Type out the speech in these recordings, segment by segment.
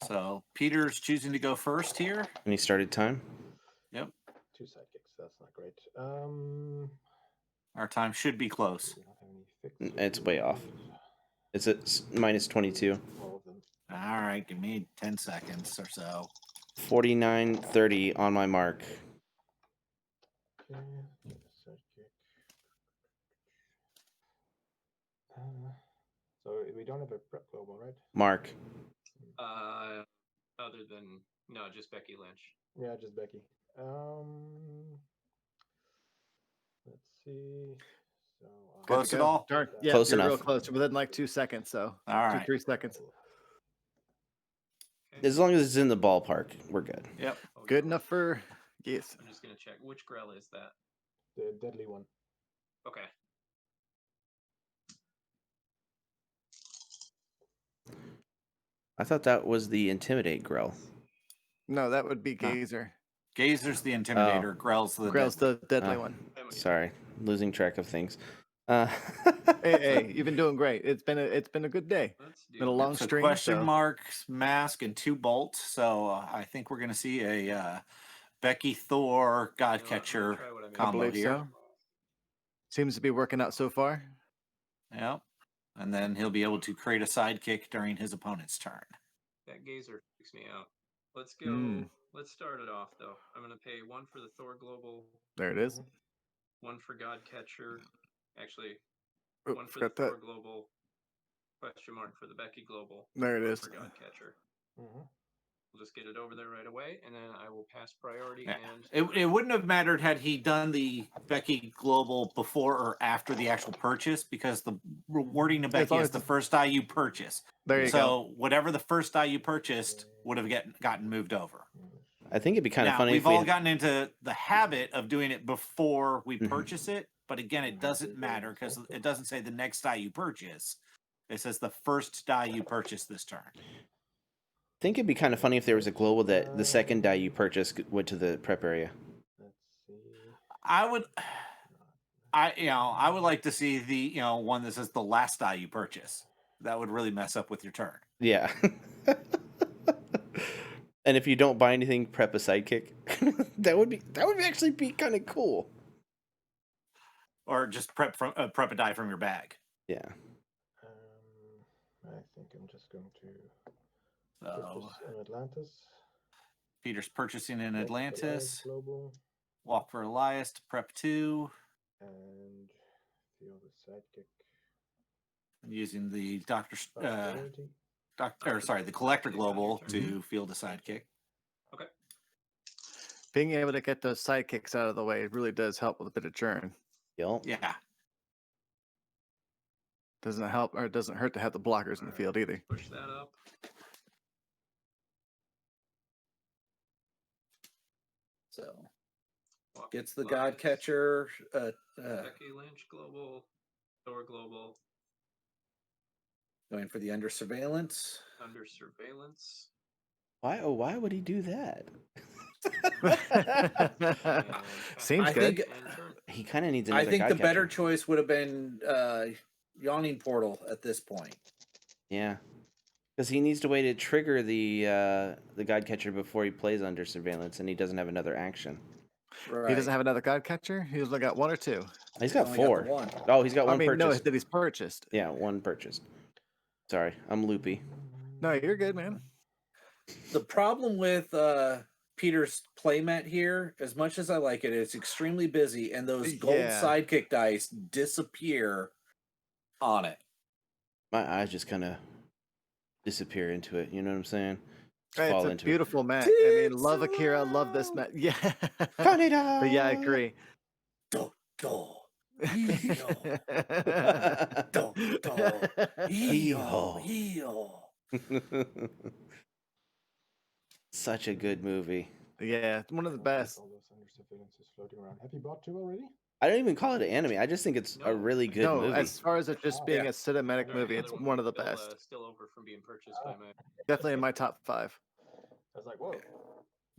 So Peter's choosing to go first here. And he started time. Yep. 2 sidekicks. That's not great. Our time should be close. It's way off. It's at -22. All of them. All right, give me 10 seconds or so. 49:30 on my mark. Okay. Sidekick. So we don't have a prep global, right? Mark. Other than no, just Becky Lynch. Yeah, just Becky. Let's see. So Close at all? Darn, yeah, Close you're real enough. close. Within like 2 seconds, so All right. 2-3 seconds. Okay. As long as it's in the ballpark, we're good. Yep. Good enough for yes. I'm just gonna check which Grell is that. the deadly one. Okay. I thought that was the Intimidate Grell. No, that would be Gazer. Gazer's the Intimidator. Grell's the Grell's the deadly one. Sorry, losing track of things. Hey, you've been doing great. It's been a good day. Let's do Been a long It's a stream. question so- mark, mask, and 2 bolts. So I think we're going to see a Becky Thor Godcatcher I combo believe here. so. Seems to be working out so far. Yep. And then he'll be able to create a sidekick during his opponent's turn. That Gazer freaks me out. Let's go. Hmm. Let's start it off though. I'm gonna pay 1 for the Thor Global, There it is. 1 for Godcatcher. Actually, Oops, 1 for the got that. Thor Global. Question mark for the Becky Global. There it 1 is. For Godcatcher. Mm-hmm. We'll just get it over there right away, and then I will pass priority. Yeah. And It wouldn't have mattered had he done the Becky Global before or after the actual purchase, because the wording of As Becky long is as the it's- first die you purchase. There you go. So whatever the first die you purchased would have gotten moved over. I think it'd be kind of Now, funny we've if we all gotten into the habit of doing it before we Mhm. purchase it, but again, it doesn't matter because it doesn't say the next die you purchase. It says the first die you purchase this turn. think it'd be kind of funny if there was a global that the second die you purchased went to the prep area. Let's see. I would like to see the one that says the last die you purchase. That would really mess up with your turn. Yeah. And if you don't buy anything, prep a sidekick. that would actually be kind of cool. Or just prep a die from your bag. Yeah. I think I'm just going to So purchase an Atlantis. Peter's purchasing in Walk for Elias Atlantis. Global, Walk for Elias to prep 2. and the other sidekick. Using the Prosperity. the Collector Global to field a sidekick. Being able to get those sidekicks out of the way really does help with a bit of churn. Yep. Yeah. Doesn't help or it doesn't hurt to have the blockers in the field either. push that up. So Walk gets the Elias, Godcatcher. Becky Lynch Global, Thor Global, Going for the under surveillance. under surveillance. Why would he do that? Seems I good. think- And turn. He kind of needs another I think the Godcatcher. better choice would have been Yawning Portal at this point. Yeah. Because he needs to wait to trigger the Godcatcher before he plays under surveillance, and he doesn't have another action. Right. He doesn't have another Godcatcher? He's only got 1 or 2. He's got Only got 4. the one. Oh, he's got one I mean, no, purchased. that he's purchased. Yeah, 1 purchased. Sorry, I'm loopy. No, you're good, man. The problem with Peter's playmat here, as much as I like it, it's extremely busy, and those gold Yeah. sidekick dice disappear on it. My eyes just kind of disappear into it. You know what I'm saying? It's fall a into it. beautiful mat. I mean, love Akira, love this mat. Yeah. But yeah, I agree. Do, do. Dun, dun. Hee-haw, Hee-haw. hee-haw. Such a good movie. Yeah, it's one of the Keep best. all those under surveillances floating around. Have you bought 2 already? I don't even call it an anime. I just think it's a No, really good No, movie. as far as it just being Yeah. a cinematic Alright, movie, it's another one of the still, best. Still over from being purchased by my. Definitely in my top 5. I was like, whoa.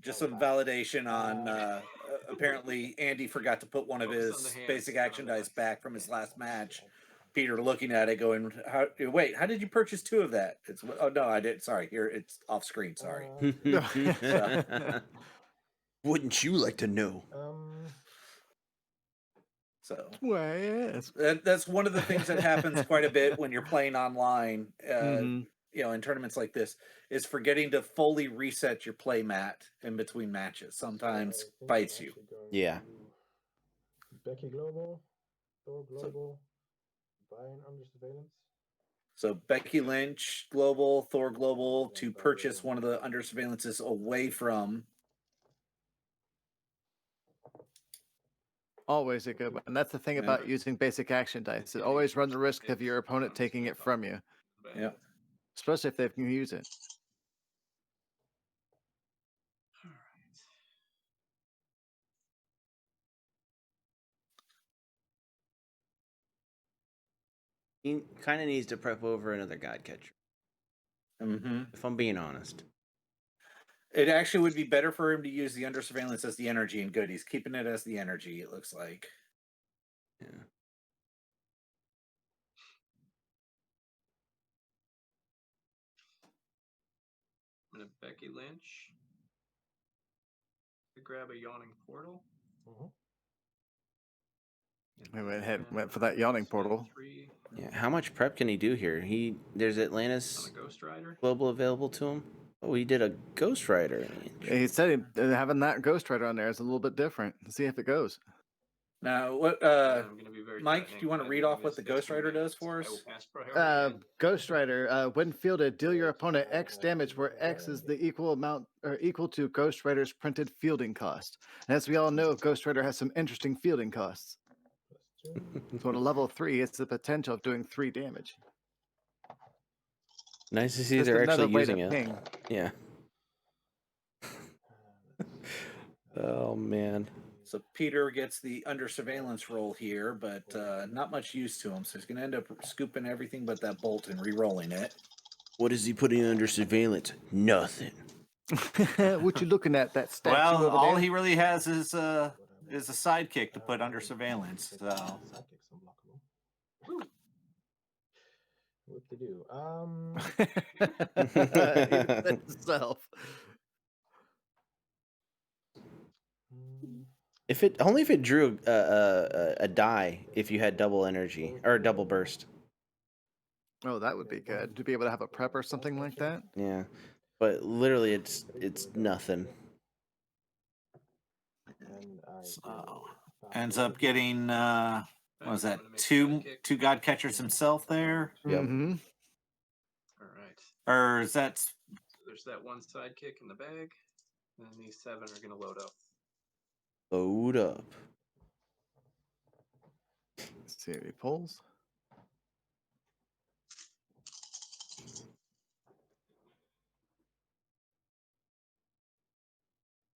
Just Oh, some wow. validation on apparently Andy forgot to put one of Focus on his the hands, basic not on action the dice dice. back from his last match. Peter looking at it going, wait, how did you purchase 2 of that? It's oh no, I did. Sorry, here it's off screen. Sorry. Wouldn't you like to know? So Why, yes. that's one of the things that happens quite a bit when you're playing online. Mhm. You know, in tournaments like this, is forgetting to fully reset your play mat in between matches. Sometimes bites you. Yeah. Becky Global, Thor Global, buying under surveillance. So Becky Lynch Global, Thor Global to purchase one of the under surveillances away from. Always a good one. And that's the thing Yeah. about using basic action dice. It always run the risk of your opponent taking it from you, Yeah. especially if they can use it. He kind of needs to prep over another god catcher, Mm-hmm. if I'm being honest. It actually would be better for him to use the under surveillance as the energy, and good. He's keeping it as the energy, it looks like. Yeah. I'm gonna Becky Lynch. Grab a yawning portal. We went ahead and went for that yawning portal. 3 Yeah. How much prep can he do here? There's on Atlantis a Ghost Rider. Global available to him. Oh, he did a Ghost Rider. He said having that Ghost Rider on there is a little bit different. Let's see if it goes. Now, what, I'm gonna be very Mike, do threatening, you want to but read I off what the missed this Ghost Rider movie. does for I will us? pass priority and- Ghost Rider, when fielded, deal your opponent X damage, where X is the equal amount or equal to Ghost Rider's printed fielding cost. And as we all know, Ghost Rider has some interesting fielding costs. So at a level 3, it's the potential of doing 3 damage. Nice to see Just they're another actually way using to it. ping. Yeah. Oh man. So Peter gets the under surveillance roll here, but not much use to him. So he's going to end up scooping everything but that bolt and re-rolling it. What is he putting under surveillance? Nothing. What you looking at? That statue Well, over all there? he really has is a sidekick to put under surveillance. So Sidekick's unblockable. What to do? He said himself. If it only if it drew a die if you had double energy or double burst. Oh, that would be good to be able to have a prep or something like that. Yeah, but literally it's nothing. And So, ends up getting what was that, two god catchers himself there, Yep. Mm-hmm. All right. or is that There's that one sidekick in the bag, and then these 7 are gonna load up. Load up. Let's see if he pulls.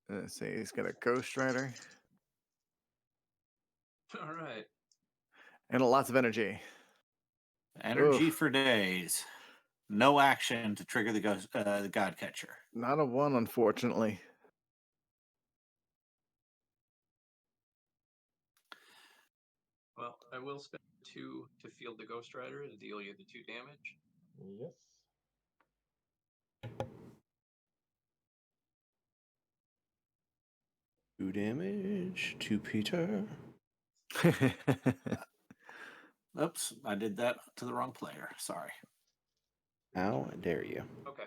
Let's see, he's got a Ghost Rider All right. and lots of energy. energy Oof. for days? No action to trigger the god catcher. Not a 1, unfortunately. Well, I will spend 2 to field the Ghost Rider to deal you the 2 damage. yes. 2 damage to Peter. Oops, I did that to the wrong player. Sorry. How dare you? Okay.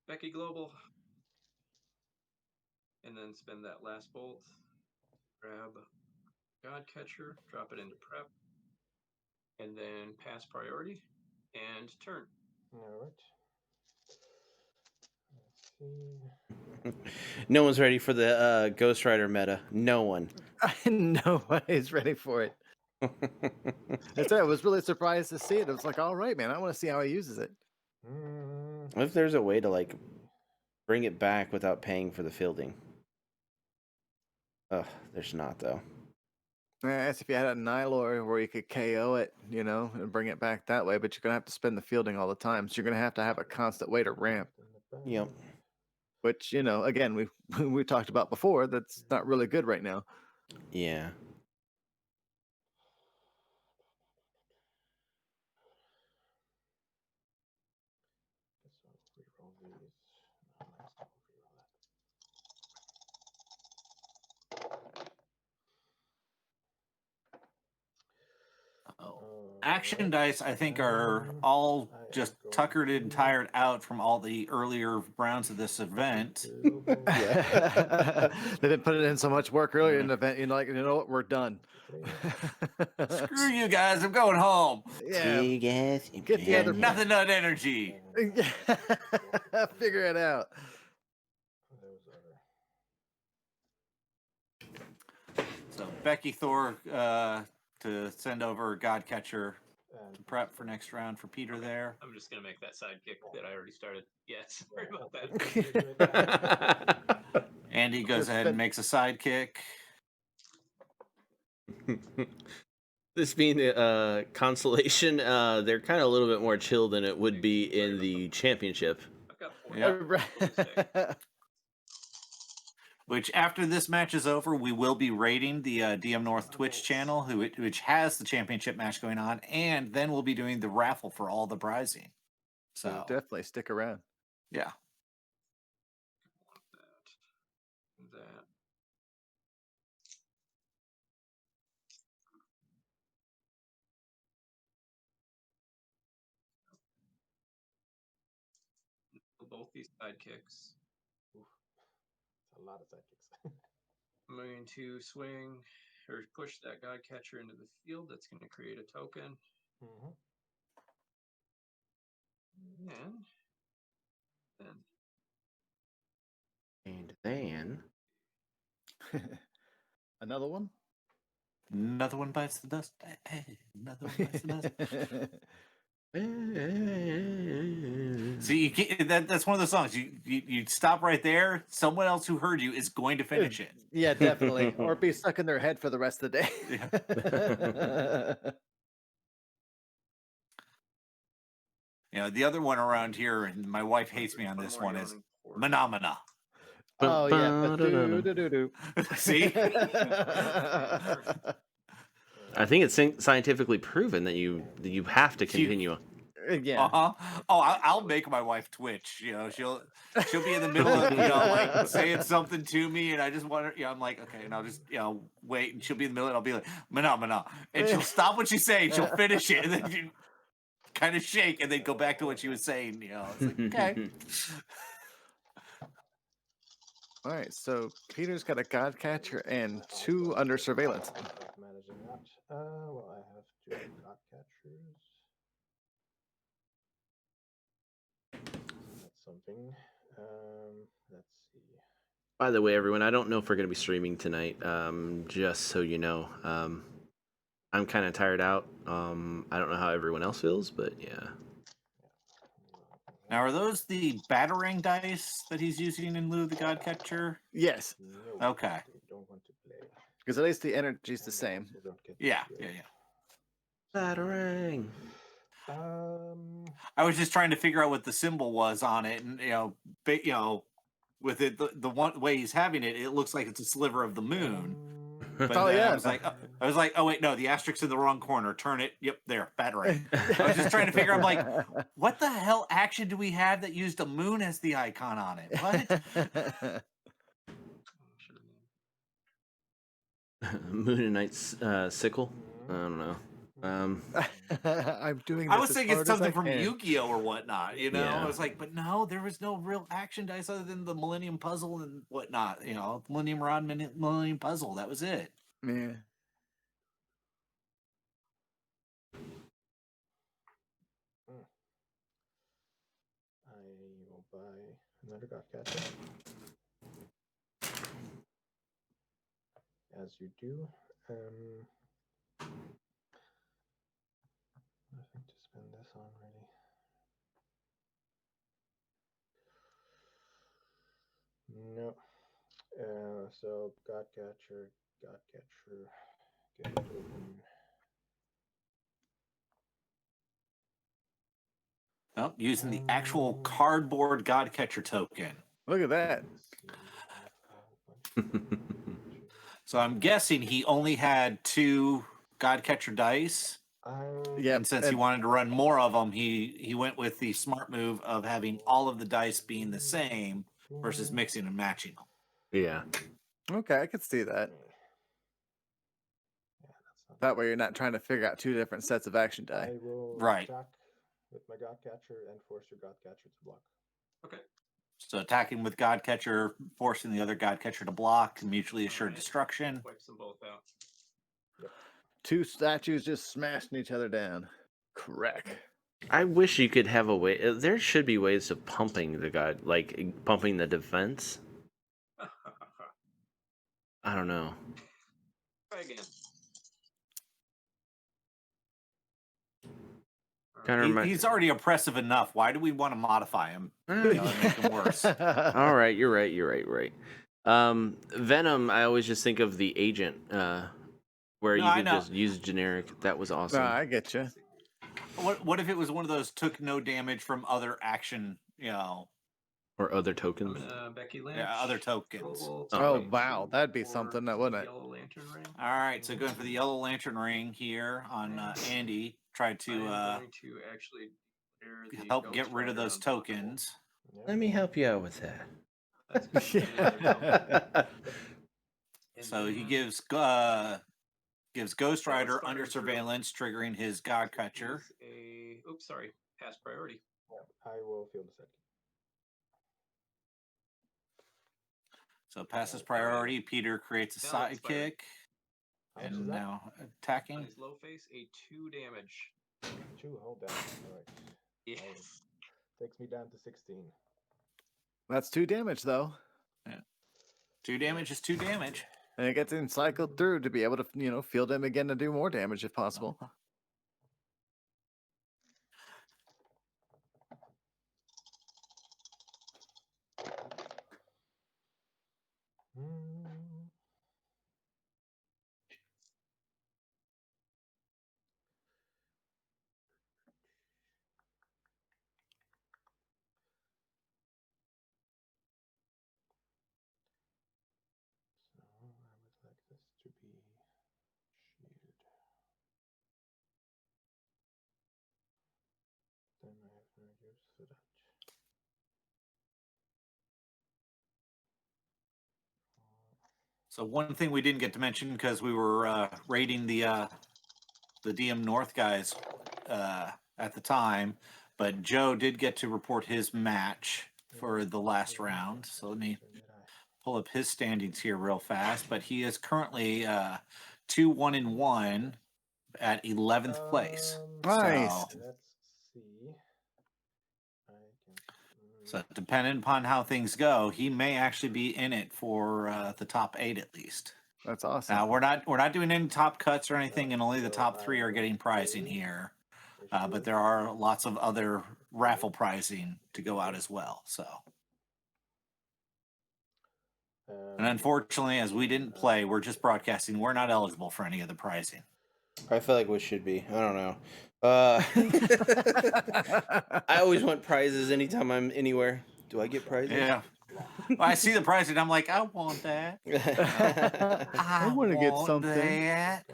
Becky Global. And then spend that last bolt. Grab God Catcher, drop it into prep. And then pass priority and turn. All right. Let's see. No one's ready for the Ghost Rider meta. No one. Nobody's ready for it. I was really surprised to see it. It was like, all right, man, I want to see how he uses it. What if there's a way to like bring it back without paying for the fielding? Ugh, there's not though. As if you had a Nylor where you could KO it, and bring it back that way, but you're gonna have to spend the fielding all the time. So you're gonna have a constant way to ramp. Yep. Which, again, we talked about before. That's not really good right now. Yeah. Action dice, I think, are all just tuckered and tired out from all the earlier rounds of this event. Yeah. They didn't put it in so much work earlier in the event. You know what? We're done. Screw you guys, I'm going home. Yeah. You guys, Get the other- Nothing but energy. Figure it out. So Becky Thor to send over Godcatcher to prep for next round for Peter there. I'm just gonna make that sidekick that I already started. Yeah, sorry about that. Andy goes ahead and makes a sidekick. This being the consolation, they're kind of a little bit more chill than it would be in the championship. I've got 4 Yep. Which, after this match is over, we will be rating the DM North Twitch channel, which has the championship match going on, and then we'll be doing the raffle for all the prizing. So definitely stick around. yeah. That. Both these sidekicks. A lot of sidekicks. I'm going to swing or push that god catcher into the field. That's going to create a token. And then Another one? Another one bites the dust. Hey, another one bites the dust. See, that's one of the songs. You stop right there. Someone else who heard you is going to finish it. Yeah, definitely. Or be stuck in their head for the rest of the day. The other one around here, and my wife hates me on this one, is Phenomena. Oh, yeah. Do. See? I think it's scientifically proven that you have to continue. Yeah. Oh, I'll make my wife twitch. She'll be in the middle of like saying something to me, and I just want her. I'm like, okay, and I'll just wait, and she'll be in the middle, and I'll be like, mana, and she'll stop what she's saying, she'll finish it, and then she kind of shake, and then go back to what she was saying. It's like, okay. All right, so Peter's got a god catcher and 2 under surveillance. Managing that. Well, I have 2 god catchers. That's something. Let's see. By the way, everyone, I don't know if we're going to be streaming tonight. Just so you know, I'm kind of tired out. I don't know how everyone else feels, but yeah. Now, are those the battering dice that he's using in lieu of the god catcher? Yes. No, Okay. they don't want to play. Because at least the energy's the same. They don't get Yeah. Battering. I was just trying to figure out what the symbol was on it, and with it the one way he's having it, it looks like it's a sliver of the moon. But Oh, then yeah. I was like, oh wait, no, the asterisks in the wrong corner. Turn it. Yep, there, battering. I was just trying to figure. I'm like, what the hell action do we have that used a moon as the icon on it? What? Moon and Knight's sickle. I don't know. I'm doing. I this was as thinking hard as something I from can. Yu-Gi-Oh or whatnot. Yeah. I was like, but no, there was no real action dice other than the Millennium Puzzle and whatnot. Millennium Rod, Millennium Puzzle. That was it. Yeah. I will buy another God Catcher. As you do. Nothing to spend this on, really. No. So God Catcher, get a token. Oh, using the actual cardboard God Catcher token. Look at that. Let's see, I have a whole bunch of So I'm guessing he only had 2 God Catcher dice. Yeah. And since he wanted to run more of them, he went with the smart move of having all of the dice being the same versus mixing and matching them. Yeah. Okay, I could see that. Yeah, that's not That way you're not trying to figure out 2 different sets of action die. I will Right. attack with my God Catcher and force your God Catcher to block. Okay. So attacking with God Catcher, forcing the other God Catcher to block, mutually assured Alright. destruction. Wipes them both out. 2 statues just smashing each other down. Correct. I wish you could have a way. There should be ways of pumping the god, like pumping the defense. I don't know. Try again. Kind of He's already oppressive enough. Why do we want to modify him? You know, make him worse. All right, you're right. Venom. I always just think of the agent, where No, you I could know. just use generic. That was awesome. No, I get you. What if it was one of those took no damage from other action, you know, Or other I'm tokens. gonna Becky Lynch. yeah, other tokens? Troll Oh, Oh, Bolt, wow. That'd be or something, wouldn't it? Yellow Lantern Ring. All right, so going for the Yellow Lantern Ring here on Andy. Tried to I'm going to actually declare the help Ghost get rid of Rider those unblockable. tokens. Yep. Let me help you out with that. That's good. And So he then gives Ghost That was Rider fired under through. surveillance, triggering his God Catcher. is oops, sorry, past priority. Yep, I will field a sidekick. So passes priority. Peter creates a Now it's fired. sidekick, How much is and that? now On attacking. his low face, a 2 damage. 2 whole damage. Alright. Yeah. Takes me down to 16. That's 2 damage, though. 2 damage is 2 damage. And it gets him cycled through to be able to, field him again to do more damage if possible. Hmm. So I would like this to be shield. Then I have no use for that. So one thing we didn't get to mention because we were rating the DM North guys at the time, but Joe did get to report his match for the last round. So let me pull up his standings here real fast. But he is currently 2-1-1 at 11th place. Nice. So, Let's see. I can. so depending upon how things go, he may actually be in it for the top 8 at least. That's awesome. Now we're not doing any top cuts or anything, and only the top 3 are getting pricing here. But there are lots of other raffle pricing to go out as well. So, and unfortunately, as we didn't play, we're just broadcasting. We're not eligible for any of the pricing. I feel like we should be. I don't know. I always want prizes anytime I'm anywhere. Do I get prizes? Yeah. Well, I see the pricing. I'm like, I want that. I want to get something. That.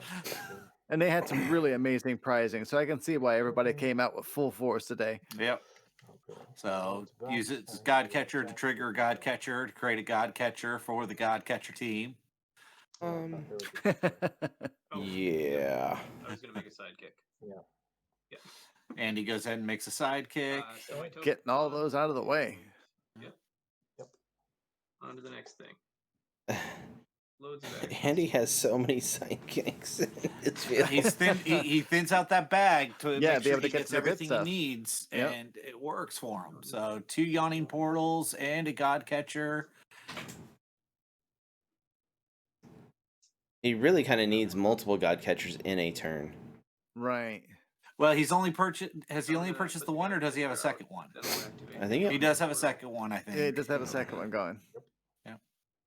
And they had some really amazing pricing, so I can see why everybody came out with full force today. Yep. So use it as God Catcher to trigger a God Catcher to create a God Catcher for the God Catcher team. Yeah. I was gonna make a sidekick. Yeah. And he goes ahead and makes a sidekick. Semi-token Getting all on. those out of the way. On to the next thing. Loads of actions. Andy has so many sidekicks in his field. He's thin. He thins out that bag to Yeah, make be sure able to he get gets to the good everything he stuff. needs, Yep. and it works for him. So 2 yawning portals and a god catcher. He really kind of needs multiple god catchers in a turn. Right. Well, he's only purchased. Has he I'm only gonna purchased put the the one, or god does he have a catcher out, second one? then we'll activate I think the He it- does have a portal. second one, I think. Yeah, it does have a second one going.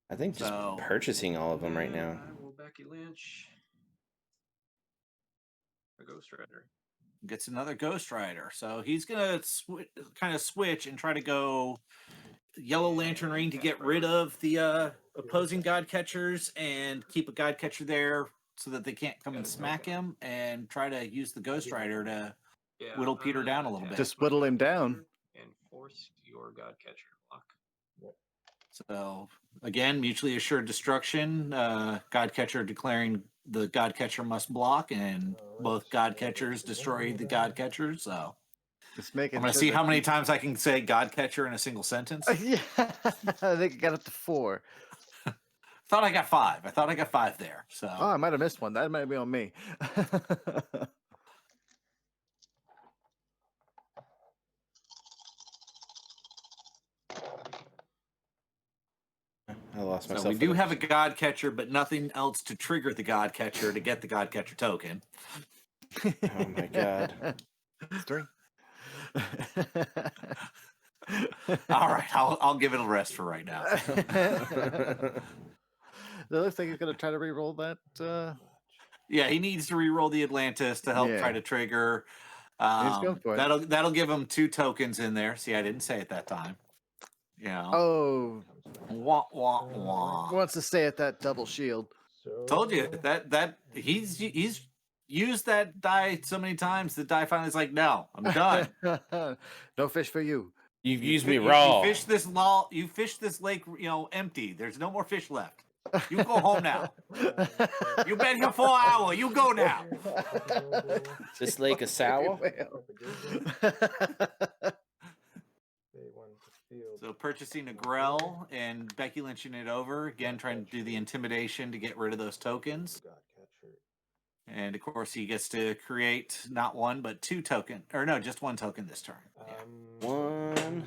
I think just So- purchasing all of them right now. I will Becky Lynch. A Ghost Rider. Gets another Ghost Rider. So he's gonna kind of switch and try to go Yellow Lantern Ring to get rid of the opposing god catchers and keep a god catcher there so that they can't come and smack him, and try to use the Ghost Rider to Yeah, whittle I'm Peter gonna down a little attack bit. Just my whittle him god down. catcher and force your god catcher to block. So again, mutually assured destruction. God catcher declaring the god catcher must block, and both god catchers destroy the god catcher. So Just making I'm gonna sure see that how many times I can say god catcher in a single sentence. Yeah, I think it got up to 4. Thought I got 5. I thought I got 5 there. So Oh, I might have missed one. That might be on me. I lost myself. So we do have a god catcher, but nothing else to trigger the god catcher to get the god catcher token. Oh my god. 3. All right, I'll give it a rest for right now. It looks like he's gonna try to re-roll that. Yeah, he needs to re-roll the Atlantis to help Yeah. try to trigger. He's going for it. That'll give him 2 tokens in there. See, I didn't say it that time. Yeah. Oh, Wah, wah, wah. wants to stay at that double shield. Told you that he's used that die so many times. The die finally is like, no, I'm done. No fish for you. You've used me You raw. fish this You fish this lake, empty. There's no more fish left. You go home now. You've been here for an hour. You go now. This lake is sour. So purchasing a Grell and Becky lynching it over again, trying to do the intimidation to get rid of those tokens. And of course, he gets to create not 1 but 2 token, or no, just 1 token this turn. Yeah. 1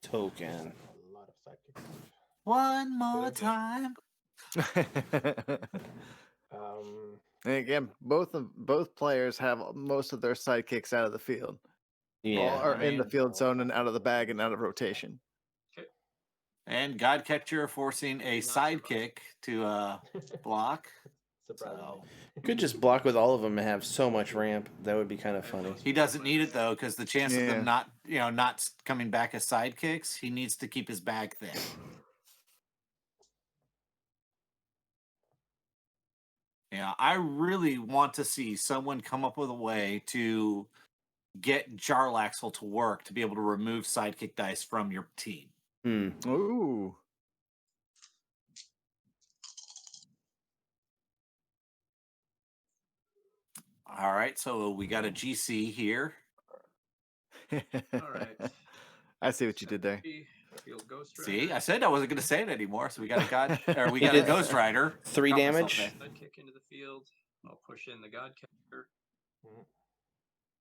token. A lot of sidekicks. One more time. And again, both players have most of their sidekicks out of the field. Yeah. Or in the field zone and out of the bag and out of rotation. And God Catcher forcing a sidekick to block. Surprisingly. Could just block with all of them and have so much ramp. That would be kind of funny. He doesn't need it though, because the chance of Yeah. them not coming back as sidekicks, he needs to keep his bag thin. Yeah, I really want to see someone come up with a way to get Jarlaxle to work to be able to remove sidekick dice from your team. Ooh. All right, so we got a GC here. All right. I see what you did there. Field Ghost Rider. See, I said I wasn't going to say it anymore. So we got a we You got a did Ghost Rider. 3 Caught myself damage. there. Sidekick into the field. I'll push in the God Catcher. Mhm.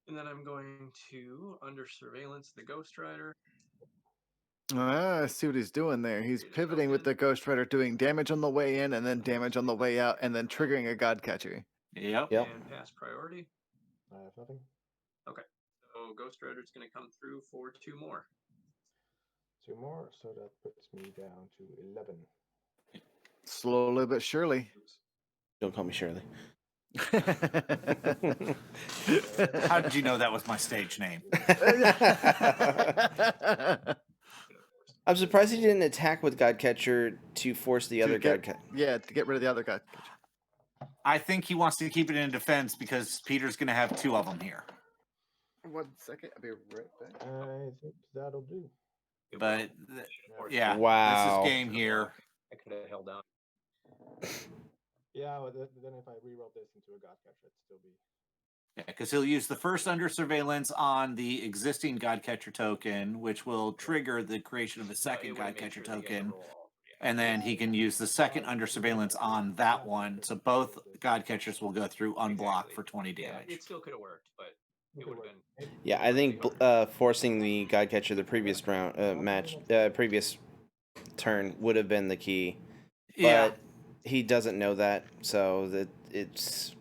And then I'm going to, under surveillance, the Ghost Rider. I see what he's doing there. He's pivoting with the Ghost Rider, doing damage on the way in and then damage on the way out, and then triggering a God Catcher. Yep. Yep. And pass priority. I have nothing. So Ghost Rider's going to come through for 2 more. 2 more, so that puts me down to 11. Slowly but surely. Don't call me Shirley. How did you know that was my stage name? I'm surprised he didn't attack with God Catcher to force the other God Catcher. Yeah, to get rid of the other God Catcher. I think he wants to keep it in defense because Peter's going to have 2 of them here. 1 second, I'll be right back. I think that'll do. But yeah, Wow. this is game here. I could have held out. Yeah, but then if I reroll this into a God Catcher, it'd still be. Yeah, because he'll use the first under surveillance on the existing God Catcher token, which will trigger the creation of a second God Catcher token. and then he can use the second under surveillance on that one. So both god catchers will go through unblock Exactly. for 20 Yeah, damage. it still could have worked, but it would have been. Yeah, I think forcing the god catcher the previous round previous turn would have been the key. Yeah. But he doesn't know that, so that it's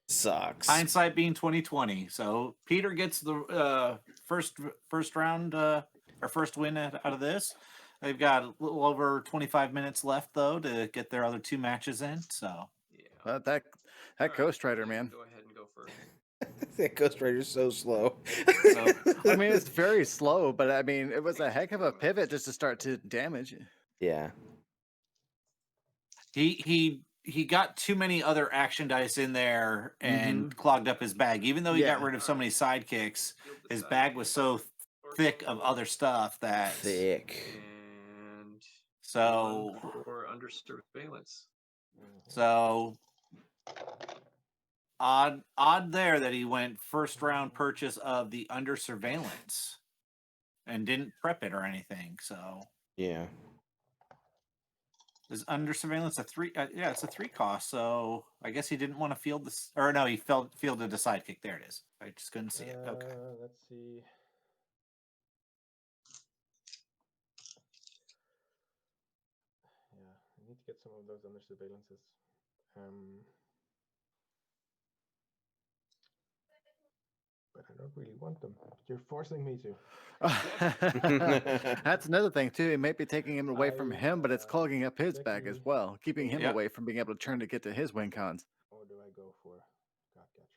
sucks. Hindsight being 2020. So Peter gets the first round or first win out of this. They've got a little over 25 minutes left though to get their other 2 matches in. So Yeah. That All right, Ghost Rider, you man. Go ahead and go first. That Ghost Rider's so slow. So I mean, it's very slow, but I mean, it was a heck of a pivot just to start to damage. Yeah. he got too many other action dice in there and clogged up his bag. Even though he got Yeah. rid of so many sidekicks, Field the his sidekick. bag was so thick of other stuff that Thick. And so one for under surveillance. so odd there that he went first round purchase of the under surveillance and didn't prep it or anything. So Yeah. is under surveillance a 3? Yeah, it's a 3 cost. So I guess he didn't want to field this, or no, he fielded a sidekick. There it is. I just couldn't see it. Okay. Let's see. Yeah, I need to get some of those under surveillances. But I don't really want them. You're forcing me to. That's another thing too. It may be taking him away from him, but it's clogging up his bag as well, keeping him Yep. away from being able to turn to get to his win cons. Or do I go for God catchers?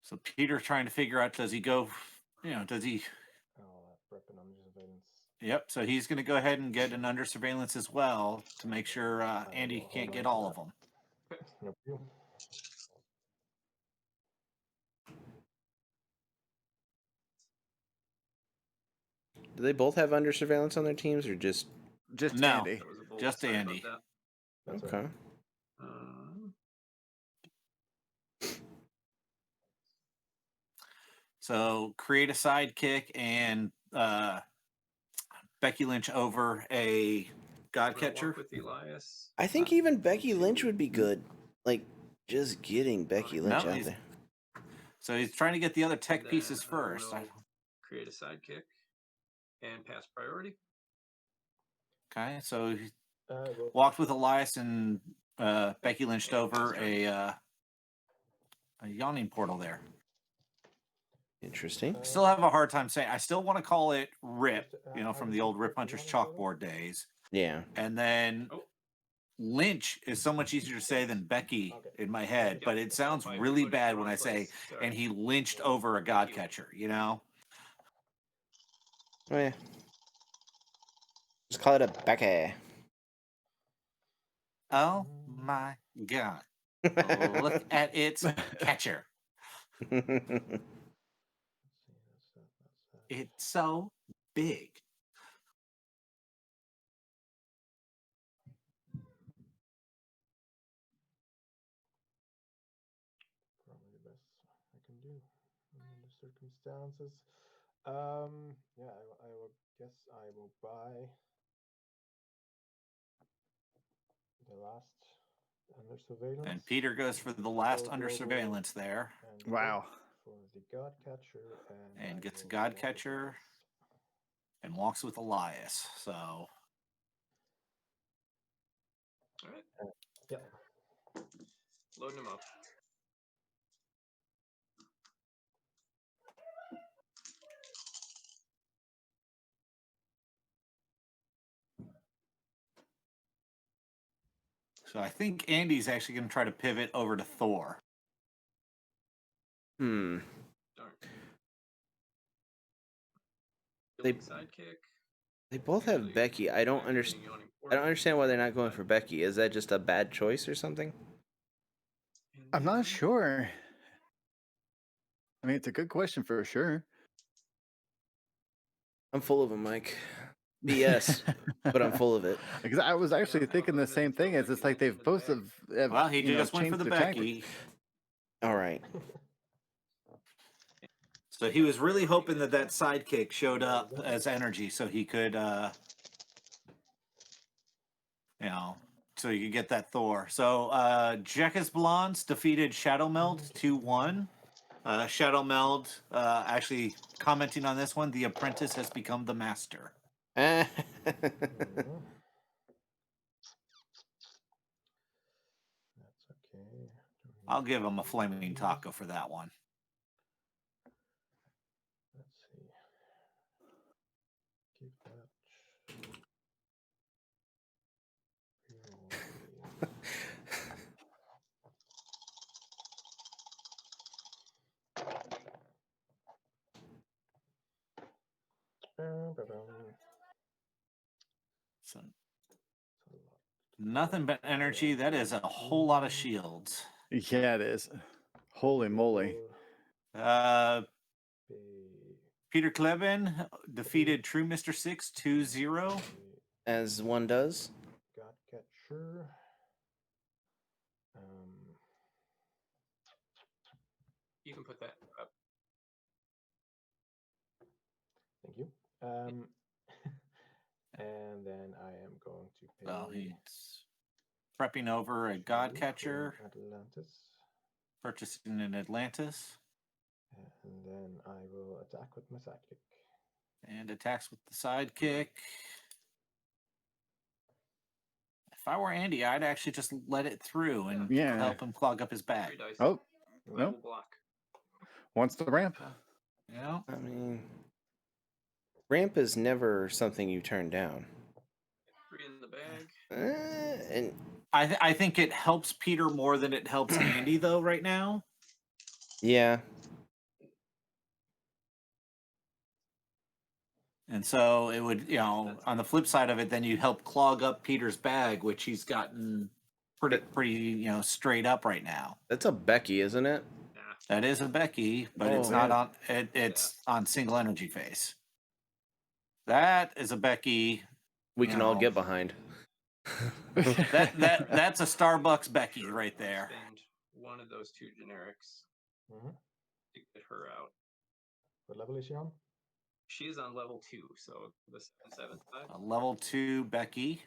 So Peter trying to figure out, does he go, does he? I'll prep an under surveillance. Yep. So he's going to go ahead and get an under surveillance as well to make sure Andy can't get all of them. Nope. Do they both have under surveillance on their teams, or just Just No. Andy. That was a bold. Just Sorry about Andy. that. That's okay? right. So create a sidekick and Becky Lynch over a god We're gonna catcher. walk with Elias. I think even Becky Lynch would be good. Like just getting Becky No, Lynch out he's- there. So he's trying to get the other tech And pieces then first. we'll create a sidekick and pass priority. Okay. So he Well, walked with Elias and Becky Lynched over a yawning portal there. Interesting. I still have a hard time saying. I still want to call it Rip, from the old Rip Hunters chalkboard days. Yeah. And then Oh. Lynch is so much easier to say than Becky in my head, but it sounds If I really put it in bad the when wrong I say, place, sorry. and he lynched over a god catcher, Oh yeah. Just call it a Becky. Oh my God. Look at its catcher. let's see. That's that. It's so big. Probably the best I can do under the circumstances. Yeah, I will guess I will buy the last under surveillance. And Peter goes for the last under Global surveillance there and Wow. for the god catcher and I gets a will god walk with catcher Elias. and walks with Elias. So All right. Yeah. Loading them up. I think Andy's actually going to try to pivot over to Thor. Hmm. Darn. They- Building sidekick. They both have Becky. I don't understand. I don't understand why they're not going for Becky. Is that just a bad choice or something? I'm not sure. I mean, it's a good question for sure. I'm full of them, Mike. BS, but I'm full of it. Because I was actually thinking the same thing. As it's like they've both have Well, he just went for changed the their tactics. Becky. All right. So he was really hoping that sidekick showed up as energy so he could You know, so you get that Thor. So Jekka's Blondes defeated Shadow Meld 2-1. Shadow Meld actually commenting on this one. The apprentice has become the master. Mhm. That's okay. I'll give him a flaming taco for that one. Let's see. Keep that. So, nothing but energy. That is a whole lot of shields. Yeah, it is. Holy moly. Peter Kleben defeated True Mr. 6 2-0. As one does. God catcher. You can put that up. Thank you. And then I am going to pay. Well, he's prepping over a God catcher, Atlantis. purchasing an Atlantis, And then I will attack with my sidekick. and attacks with the sidekick. If I were Andy, I'd actually just let it through and help him clog up his bag. 3 dice. Oh, I no. will block. Wants the ramp. You know? I mean, ramp is never something you turn down. 3 in the bag. And I think it helps Peter more than it helps Andy, though, right now. yeah. And so it would, you know, on the flip side of it, then you help clog up Peter's bag, which he's gotten pretty, you know, straight up right now. That's a Becky, isn't it? Nah. That is a Becky, but it's Oh, not man. on. It's on single energy phase. That is a Becky. We can all No. get behind. That's a Starbucks Becky right there. Spend one of those 2 generics Mm-hmm. to get her out. What level is she on? She is on level 2, so the 7/7 side. A level 2 Becky.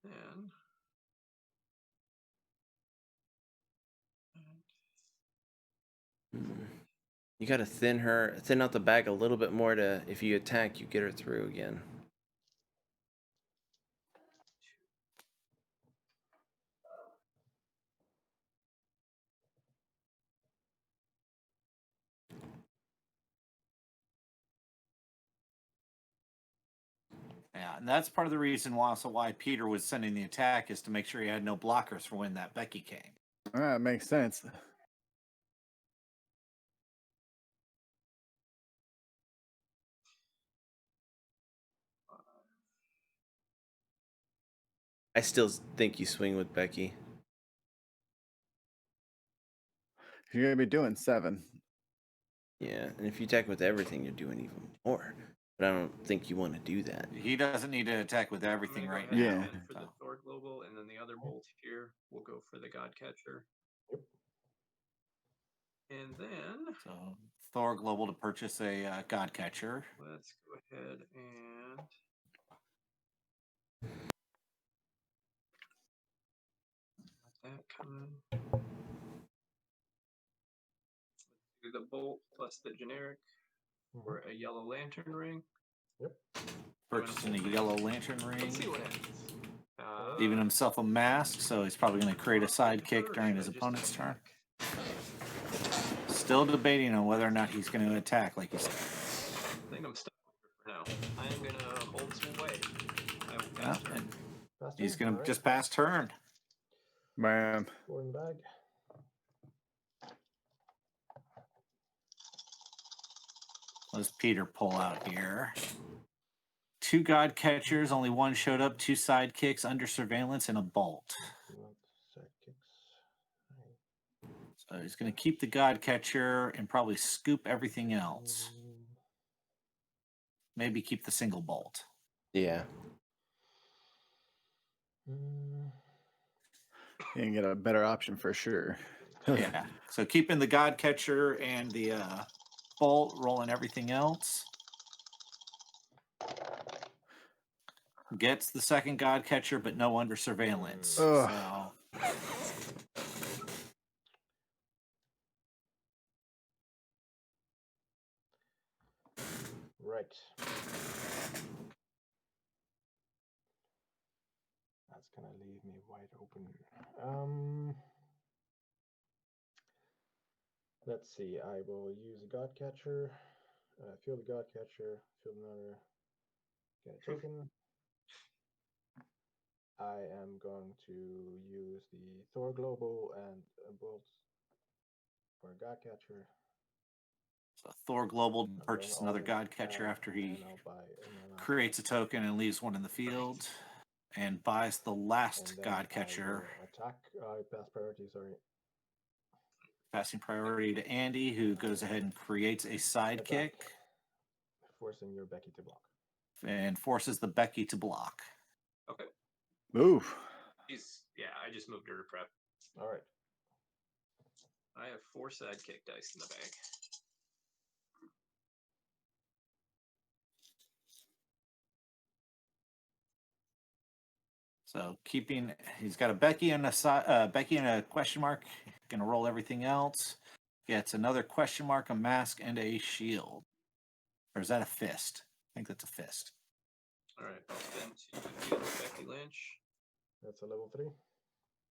And You gotta thin out the bag a little bit more to, if you attack, you get her through again. Yeah, and that's part of the reason why Peter was sending the attack is to make sure he had no blockers for when that Becky came. That makes sense. I still think you swing with Becky. You're going to be doing 7. Yeah, and if you attack with everything, you're doing even more. But I don't think you want to do that. He doesn't need to attack with everything I'm gonna right go now. ahead Yeah. and for the Thor Global, and then the other bolt here will go for the God Catcher. Yep. And then So Thor Global to purchase a God Catcher. let's go ahead and let that come in. Let's do the bolt plus the generic for a yellow lantern ring. Yep. Purchasing a yellow lantern ring. Let's see what happens. Leaving himself a mask, so he's probably going to create a sidekick during his opponent's turn. Still debating on whether or not he's going to attack, like you said. I think I'm stuck with her for now. I'm gonna hold sway. I will Yeah, cast her. and Pass he's turn, going to alright. just pass turn. Bam. 4 in the bag. Let's Peter pull out here. 2 God Catchers, only 1 showed up, 2 sidekicks under surveillance, and a bolt. You want sidekicks? So he's going to keep the God Catcher and probably scoop everything else. Maybe keep the single bolt. Yeah. Mm, You can get a better option for sure. Yeah. So keeping the God Catcher and the bolt, rolling everything else. gets the second God Catcher, but no under surveillance. Ugh. So Right. That's gonna leave me wide open. Let's see. I will use a God Catcher. Field the God Catcher. Field another. Get a token. I am going to use the Thor Global and a Bolt for a God Catcher. So Thor Global And purchase then another all God Catcher add, after he and I'll buy a mana. creates a token and leaves one in the field, and buys the last And then God I Catcher. will attack. Pass priority. Sorry. Passing priority to Andy, who goes ahead and creates a sidekick Attack. Forcing your Becky to block. and forces the Becky to block. Okay. Move. I just moved her to prep. All right. I have 4 sidekick dice in the bag. So he's got a Becky and a question mark. Gonna roll everything else. Gets another question mark, a mask, and a shield. Or is that a fist? I think that's a fist. All right, I'll spin to field Becky Lynch. That's a level 3.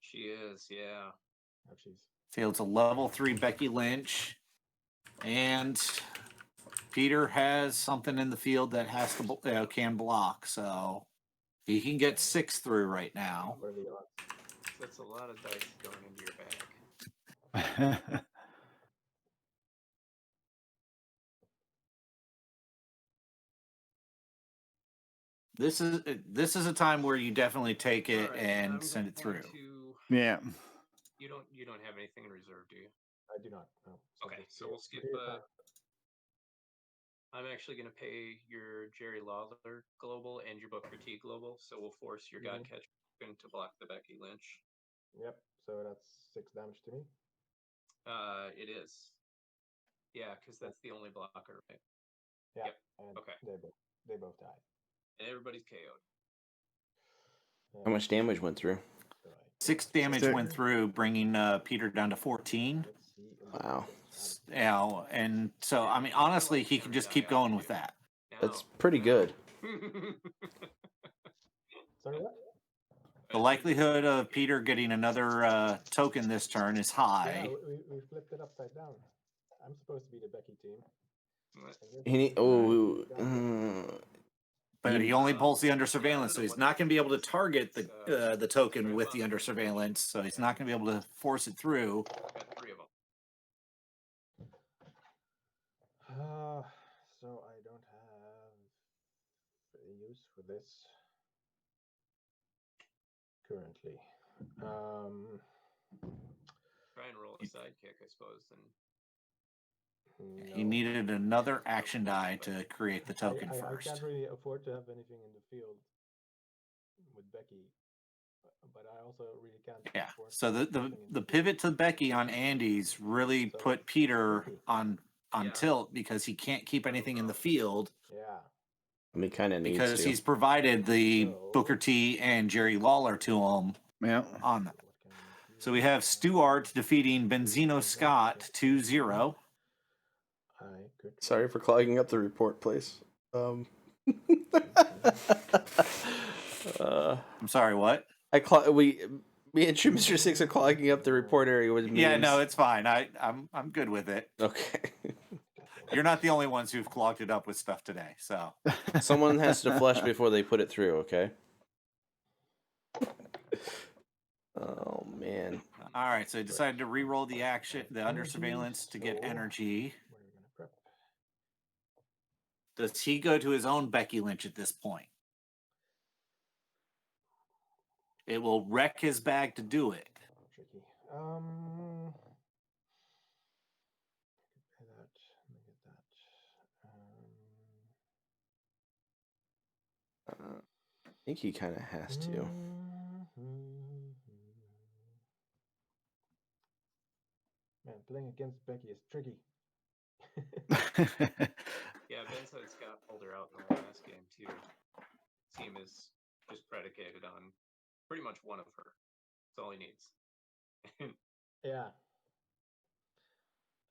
She is, yeah. Oh, jeez. Fields a level 3 Becky Lynch, and Peter has something in the field that has to can block, so he can get 6 through right now. What are the odds? That's a lot of dice going into your bag. This is a time where you definitely take it Alright, and I'm send it going through. Yeah. You don't have anything in reserve, do you? I do not. No. Okay, just so do- we'll skip. do your thing. I'm actually going to pay your Jerry Lawler global and your Booker T global, so we'll force your God Catcher to block the Becky Lynch. Yep. So that's 6 damage to me. It is. Yeah, because that's the only blocker, right? Yeah. Yep. And Okay. they both died. And everybody's KO'd. How much damage went through? 6 damage Six. went through, bringing Peter down to 14. Let's see. Wow. And so I mean, honestly, he can just keep going with that. That's pretty good. Sorry, what? The likelihood of Peter getting another token this turn is Yeah, high. we flipped it upside down. I'm supposed to be the Becky team. But he only pulls the under surveillance, so he's not going to be able to target the token with the under surveillance. So he's not going to be able to force it through. Got 3 of them. So I don't have a use for this currently. Try and roll a sidekick, I suppose. He no. needed another action die to create the token I first. can't really afford to have anything in the field with Becky, but I also really can't. Yeah. afford So to have anything in the field. pivot to Becky on Andy's really So, put Peter tricky. on Yeah. tilt because he can't keep anything in the field Yeah. I mean, kind of needs because to. he's provided the So- Booker T and Jerry Lawler to him Yeah. on that. What can we do? So we have Stuart defeating Benzino Scott 2-0. I could. Sorry for clogging up the report, please. I'm sorry, what? Me and True Mr. Six are clogging up the report area with memes. Yeah, no, it's fine. I'm good with it. Okay. You're not the only ones who've clogged it up with stuff today. So Someone has to flush before they put it through, okay? Oh, man. all right, so he decided to re-roll the under surveillance to get energy. Where are we gonna prep? Does he go to his own Becky Lynch at this point? It will wreck his bag to do it. Tricky. Let me get that. I think he kind of has to. Man, playing against Becky is tricky. Yeah, Ben said Scott pulled her out in the last game, too. Team is just predicated on pretty much one of her. That's all he needs. Yeah.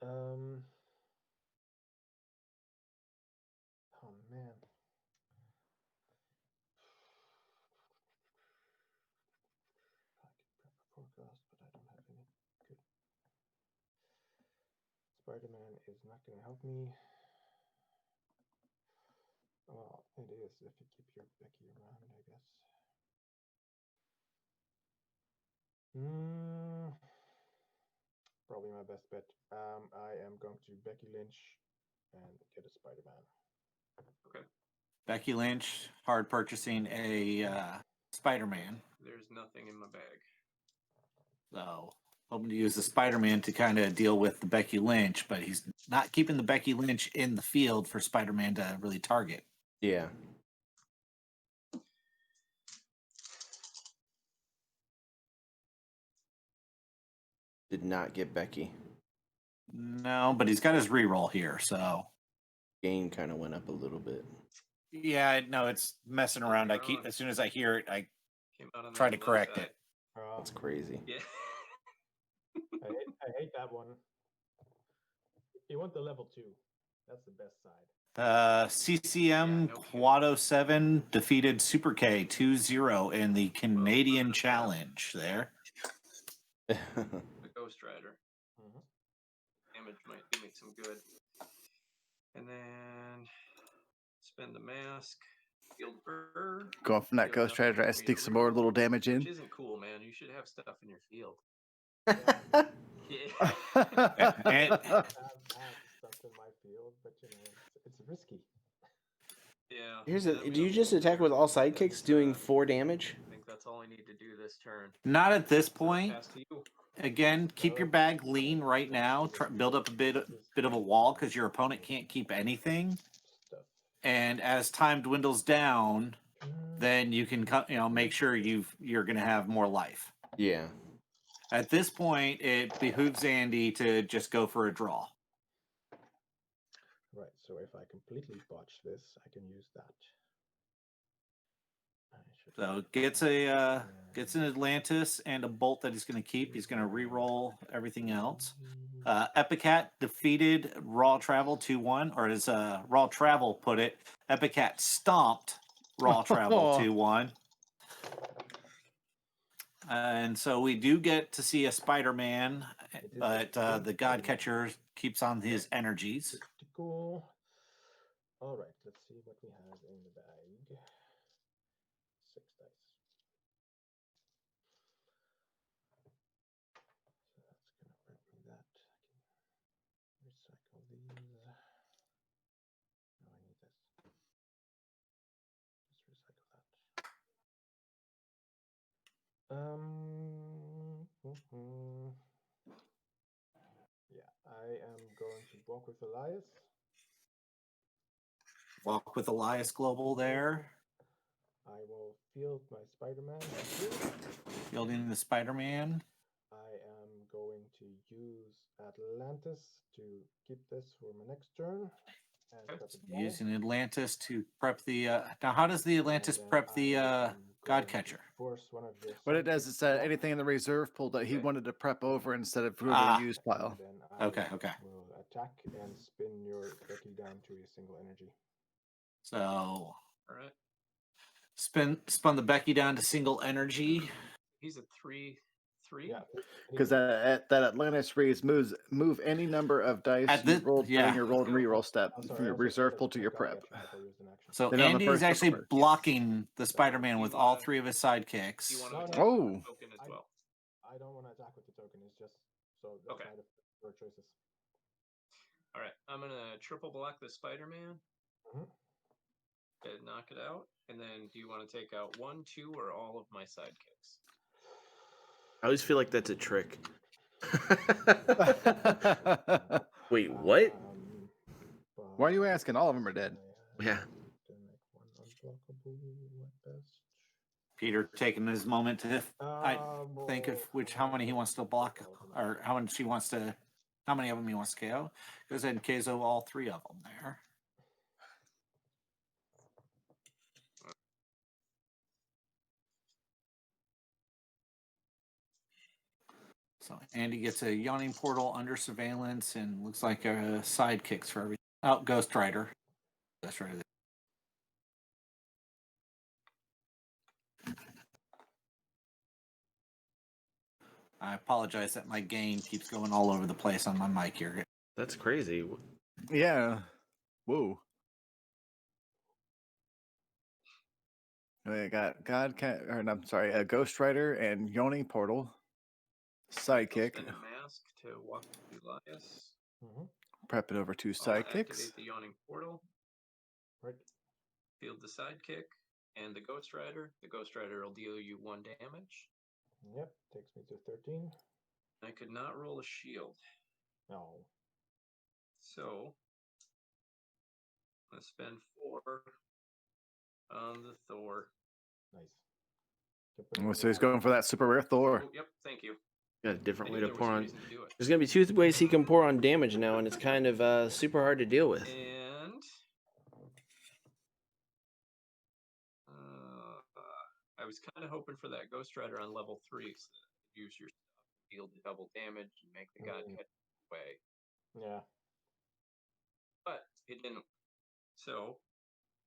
Oh man. I could prep a forecast, but I don't have any good. Spider-Man is not going to help me. Well, it is if you keep your Becky around, I guess. Probably my best bet. I am going to Becky Lynch and get a Spider-Man. Okay. Becky Lynch, hard purchasing a Spider-Man. There's nothing in my bag. So hoping to use the Spider-Man to kind of deal with the Becky Lynch, but he's not keeping the Becky Lynch in the field for Spider-Man to really target. Yeah. Did not get Becky. No, but he's got his reroll here, so Gain kind of went up a little bit. yeah, no, it's messing around. I keep Wrong. as soon as I hear it, I Came out on the try to low correct side. it. That's crazy. Yeah. I hate that one. You want the level 2. That's the best side. CCM Yeah, no Quado 7 defeated Super K 2-0 in the Canadian Challenge there. The Ghost Rider. Mhm. Damage might do me some good. And then spend the mask. Field her. Going from that Give Ghost nothing Rider, I for me sneak to some more reroll, little damage in. Which isn't cool, man. You should have stuff in your field. Yeah. And I have stuff in my field, but you know, it's risky. Yeah. Here's and a. I'm Do you gonna just roll attack there with all because sidekicks, that's, doing 4 damage? I think that's all I need to do this turn. not at this So point. pass to you. Again, keep your bag lean right now. Build up a bit of a wall because your opponent can't keep anything. Stuff. And as time dwindles down, then you can make sure you're going to have more life. Yeah. At this point, it behooves Andy to just go for a draw. Right, so if I completely botch this, I can use that. I should So have gets an Atlantis and a bolt that he's going to keep. He's going to re-roll everything else. Epicat defeated Raw Travel 2-1, or as Raw Travel put it, Epicat stomped Raw Travel 2-1. And so we do get to see a Spider-Man, but the God Catcher keeps on his energies. Cool. All right, let's see what we have in the bag. 6 dice. So that's gonna bring me that. I can recycle these. No, I need this. Let's recycle that. Yeah, I am going to walk with Elias. Walk with Elias Global there. I will field my Spider-Man. Fielding the Spider-Man. I am going to use Atlantis to keep this for my next turn. And prep a ball. Using Atlantis to prep the. Now, how does the Atlantis And then prep the I am God going to Catcher? Force one of your What it does sidekicks is to block. anything in the reserve pool that he Okay. wanted to prep over instead of put in Ah. the use pile. And then I Okay. will attack and spin your Becky down to a single energy. So All right. spun the Becky down to single energy. He's a 3/3. Yeah. Because that Atlantis raise move any number of dice At you this- rolled yeah. during your roll and reroll step I'm sorry, from your I also reserve prep pool to my your God prep. Catcher before I use an action. So Then on the Andy first is actually number. blocking the Spider-Man You with all wanna- 3 of his Do you sidekicks. want to No, attack no. with Oh. the token as well? I don't want to attack with the token. It's just so that's Okay. my your choices. All right. I'm gonna triple block the Spider-Man. Mhm. And knock it out. And then, do you want to take out 1, 2, or all of my sidekicks? I always feel like that's a trick. Wait, what? Why are you asking? All of them are dead. Yeah. To make one unblockable at best. Peter taking his moment to think of Well, how many he wants to block, or how many of them he wants to KO. Goes ahead and KO all 3 of them there. So Andy gets a yawning portal under surveillance and looks like sidekicks for everything. Oh, Ghost Rider. Ghost Rider. I apologize that my gain keeps going all over the place on my mic here. That's crazy. Yeah. Whoa. We got I'm sorry, a Ghost Rider and Yoni Portal. Sidekick. Spend a mask to walk Elias. Prep it over 2 I'll sidekicks. activate the yawning portal. Right. Field the sidekick and the Ghost Rider. The Ghost Rider will deal you 1 damage. Yep. Takes me to 13. I could not roll a shield. No. So let's spend 4 on the Thor. Nice. So he's going for that super rare Thor. Oh, yep, thank you. Got a different I way knew to there pour was a on. reason to do it. There's gonna be 2 ways he can pour on damage now, and it's kind of super hard to deal with. And I was kind of hoping for that Ghost Rider on level 3, so that you use your stuff to deal the double damage and make the god catch away. Yeah. But it didn't. So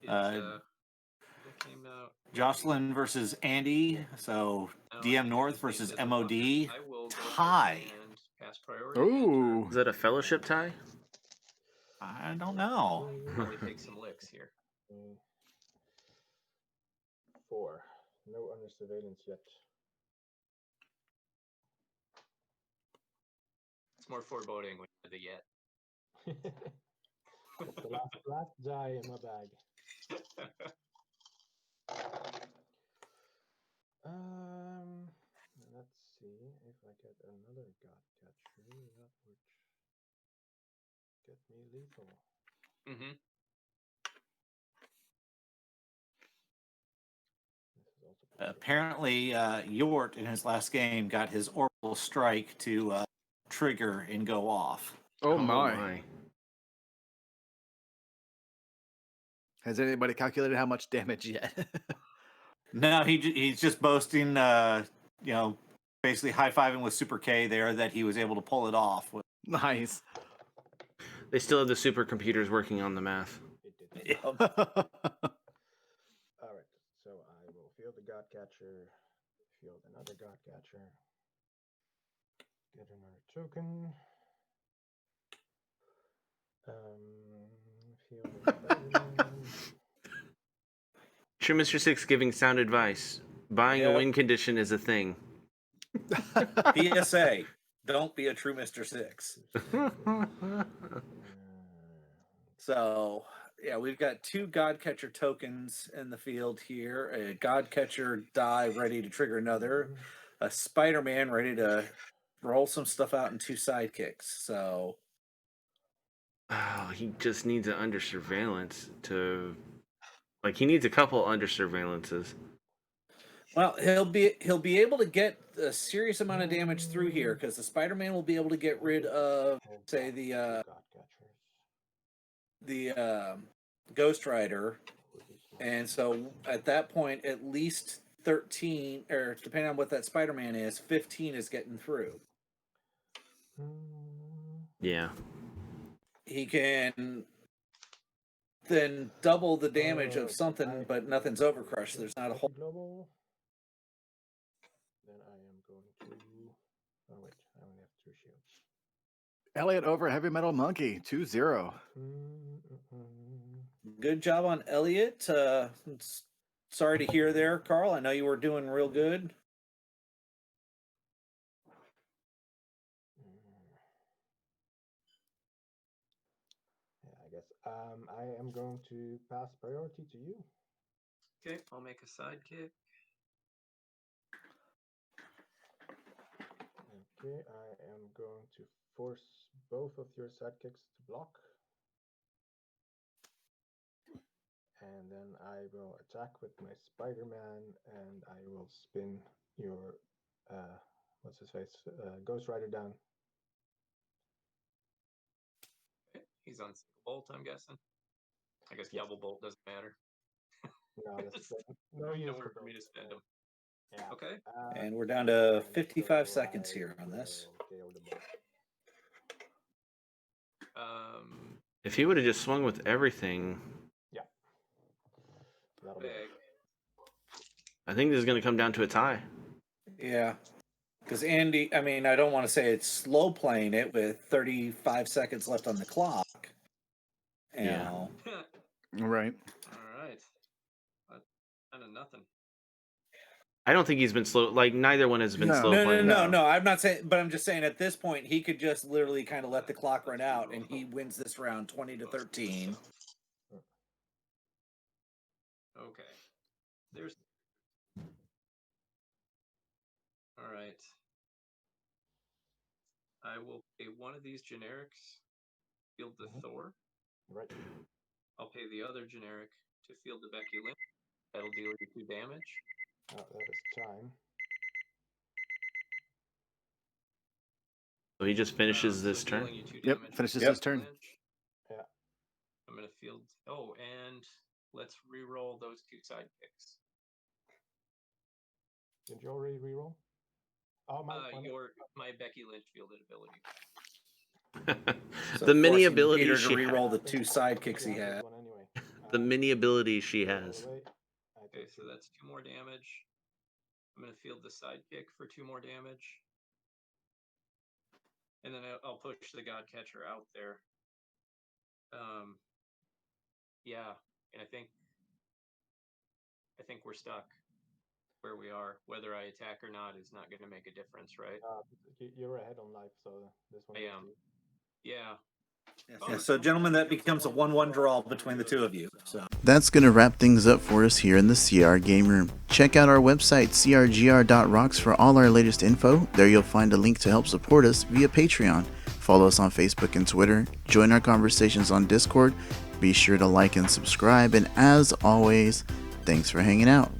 it came out. Jocelyn versus Andy. So Now, DM North this thing versus says a MOD. bucket. I will go ahead Tie. and pass priority. Ooh. Is that a fellowship tie? I don't know. Probably take some licks here. 4. No under surveillance yet. It's more foreboding when you have the yet. That's the last die in my bag. Let's see if I get another god catcher. That would get me lethal. Mm-hmm. Apparently, Yort in his last game got his orbital strike to trigger and go off. Oh my. Has anybody calculated how much damage yet? No, he's just boasting, basically high-fiving with Super K there that he was able to pull it off. Nice. They still have the supercomputers working on the math. It did. All right, so I will field the god catcher, field another god catcher, get another token. Field the Spider-Man. Sure, Mr. Six giving sound advice. Buying a win condition is a thing. PSA, don't be a true Mr. Six. So, yeah, we've got 2 Godcatcher tokens in the field here. A Godcatcher die ready to trigger another. A Spider-Man ready to roll some stuff out in 2 sidekicks. So, oh, he just needs an under surveillance to... Like, he needs a couple under surveillances. well, he'll be able to get a serious amount of damage through here because the Spider-Man will be able to get rid of, say, the Ghost Rider, and so at that point, at least 13, or depending on what that Spider-Man is, 15 is getting through. Yeah. He can then double the damage of something, but nothing's overcrushed. There's not a whole. Global. Then I am going to. Oh wait, I only have 2 shields. Elliot over Heavy Metal Monkey 2-0. Good job on Elliot. Sorry to hear there, Carl. I know you were doing real good. Yeah, I guess. I am going to pass priority to you. Okay, I'll make a sidekick. Okay, I am going to force both of your sidekicks to block. And then I will attack with my Spider-Man, and I will spin your, what's his face, Ghost Rider down. Okay, he's on single bolt, I'm guessing. I guess Yes. double bolt doesn't matter. No, that's no use Nowhere for for me to both. spend them. Yeah. Okay. And we're down to 55 seconds here on this. KO the bot. If he would have just swung with everything, Yeah. That'll be it. Big. I think this is going to come down to a tie. Yeah. Because Andy, I mean, I don't want to say it's slow playing it with 35 seconds left on the clock. You Yeah. know. Right. All right. Kind of nothing. I don't think he's been slow. Like, neither one has been No. slow No, playing. no. I'm not saying, but I'm just saying at this point, he could just literally kind of let the clock run out and he wins this round 20-13. Okay. There's. All right. I will pay one of these generics, field the Thor. Right. I'll pay the other generic to field the Becky Lynch. That'll deal you 2 damage. That is time. So he just finishes So this turn. dealing you 2 Yep, damage finishes with his Becky turn. Lynch. Yeah. I'm gonna field. Oh, and let's re-roll those 2 sidekicks. Did you already reroll? Oh, My Becky Lynch fielded ability. So The mini forcing abilities Peter she to re-roll has. the 2 sidekicks he had. The mini abilities she has. Okay, so that's 2 more damage. I'm gonna field the sidekick for 2 more damage. And then I'll push the God Catcher out there. Yeah, and I think we're stuck where we are. Whether I attack or not is not going to make a difference, right? You're ahead on life, so this one. I am. Yeah. Yeah, so gentlemen, that becomes a 1-1 draw between the two of you. So That's going to wrap things up for us here in the CR Game Room. Check out our website, crgr.rocks, for all our latest info. There you'll find a link to help support us via Patreon. Follow us on Facebook and Twitter. Join our conversations on Discord. Be sure to like and subscribe. And as always, thanks for hanging out.